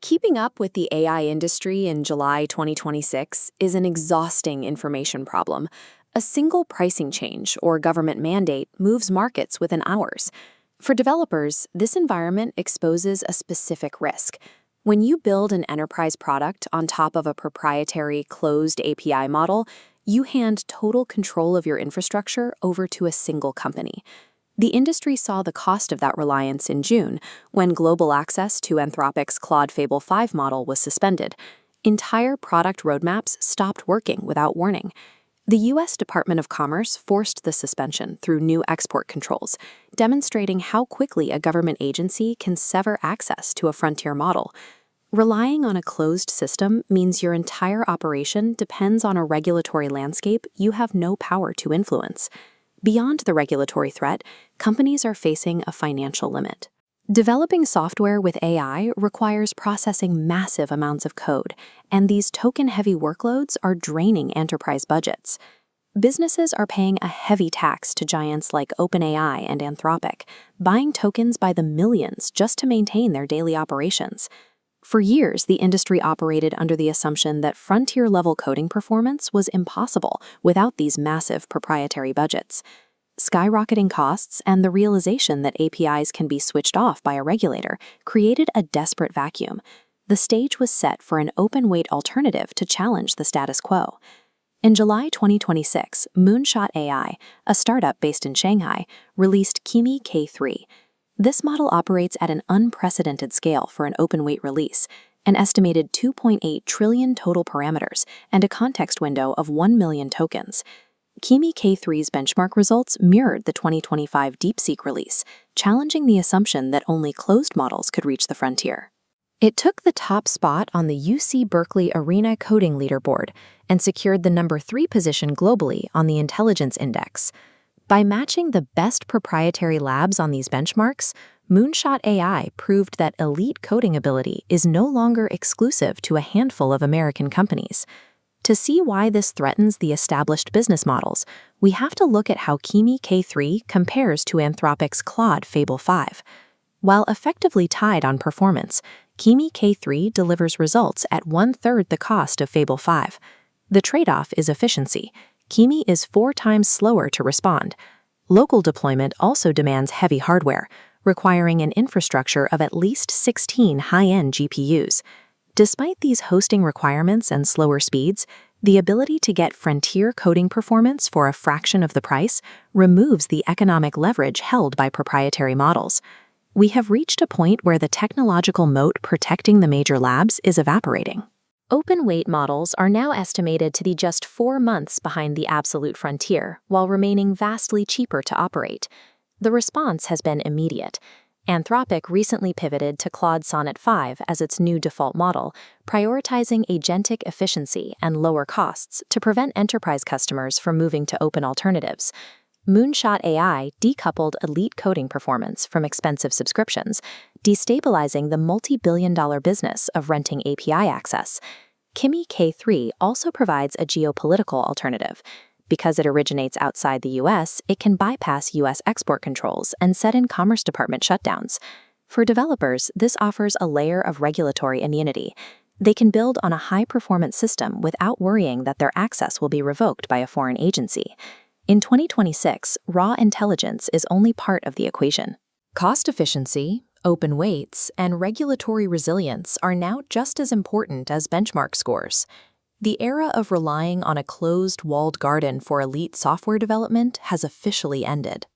Keeping up with the AI industry in July 2026 is an exhausting information problem. A single pricing change or government mandate moves markets within hours. For developers, this environment exposes a specific risk. When you build an enterprise product on top of a proprietary closed API model, you hand total control of your infrastructure over to a single company. The industry saw the cost of that reliance in June, when global access to Anthropic's Claude Fable 5 model was suspended. Entire product roadmaps stopped working without warning. The U.S. Department of Commerce forced the suspension through new export controls, demonstrating how quickly a government agency can sever access to a frontier model. Relying on a closed system means your entire operation depends on a regulatory landscape you have no power to influence. Beyond the regulatory threat, companies are facing a financial limit. Developing software with AI requires processing massive amounts of code, and these token-heavy workloads are draining enterprise budgets. Businesses are paying a heavy tax to giants like OpenAI and Anthropic, buying tokens by the millions just to maintain their daily operations. For years, the industry operated under the assumption that frontier-level coding performance was impossible without these massive proprietary budgets. Skyrocketing costs and the realization that APIs can be switched off by a regulator created a desperate vacuum. The stage was set for an open-weight alternative to challenge the status quo. In July 2026, Moonshot AI, a startup based in Shanghai, released Kimi K3. This model operates at an unprecedented scale for an open-weight release, an estimated 2.8 trillion total parameters and a context window of 1 million tokens. Kimi K3's benchmark results mirrored the 2025 DeepSeek release, challenging the assumption that only closed models could reach the frontier. It took the top spot on the UC Berkeley Arena Coding Leaderboard and secured the number 3 position globally on the Intelligence Index. By matching the best proprietary labs on these benchmarks, Moonshot AI proved that elite coding ability is no longer exclusive to a handful of American companies. To see why this threatens the established business models, we have to look at how Kimi K3 compares to Anthropic's Claude Fable 5. While effectively tied on performance, Kimi K3 delivers results at 1/3 the cost of Fable 5. The trade-off is efficiency. Kimi is 4 times slower to respond. Local deployment also demands heavy hardware, requiring an infrastructure of at least 16 high-end GPUs. Despite these hosting requirements and slower speeds, the ability to get frontier coding performance for a fraction of the price removes the economic leverage held by proprietary models. We have reached a point where the technological moat protecting the major labs is evaporating. Open-weight models are now estimated to be just 4 months behind the absolute frontier, while remaining vastly cheaper to operate. The response has been immediate. Anthropic recently pivoted to Claude Sonnet 5 as its new default model, prioritizing agentic efficiency and lower costs to prevent enterprise customers from moving to open alternatives. Moonshot AI decoupled elite coding performance from expensive subscriptions, destabilizing the multi-billion-dollar business of renting API access. Kimi K3 also provides a geopolitical alternative. Because it originates outside the U.S., it can bypass U.S. export controls and set in Commerce Department shutdowns. For developers, this offers a layer of regulatory immunity. They can build on a high-performance system without worrying that their access will be revoked by a foreign agency. In 2026, raw intelligence is only part of the equation. Cost efficiency, open weights, and regulatory resilience are now just as important as benchmark scores. The era of relying on a closed, walled garden for elite software development has officially ended.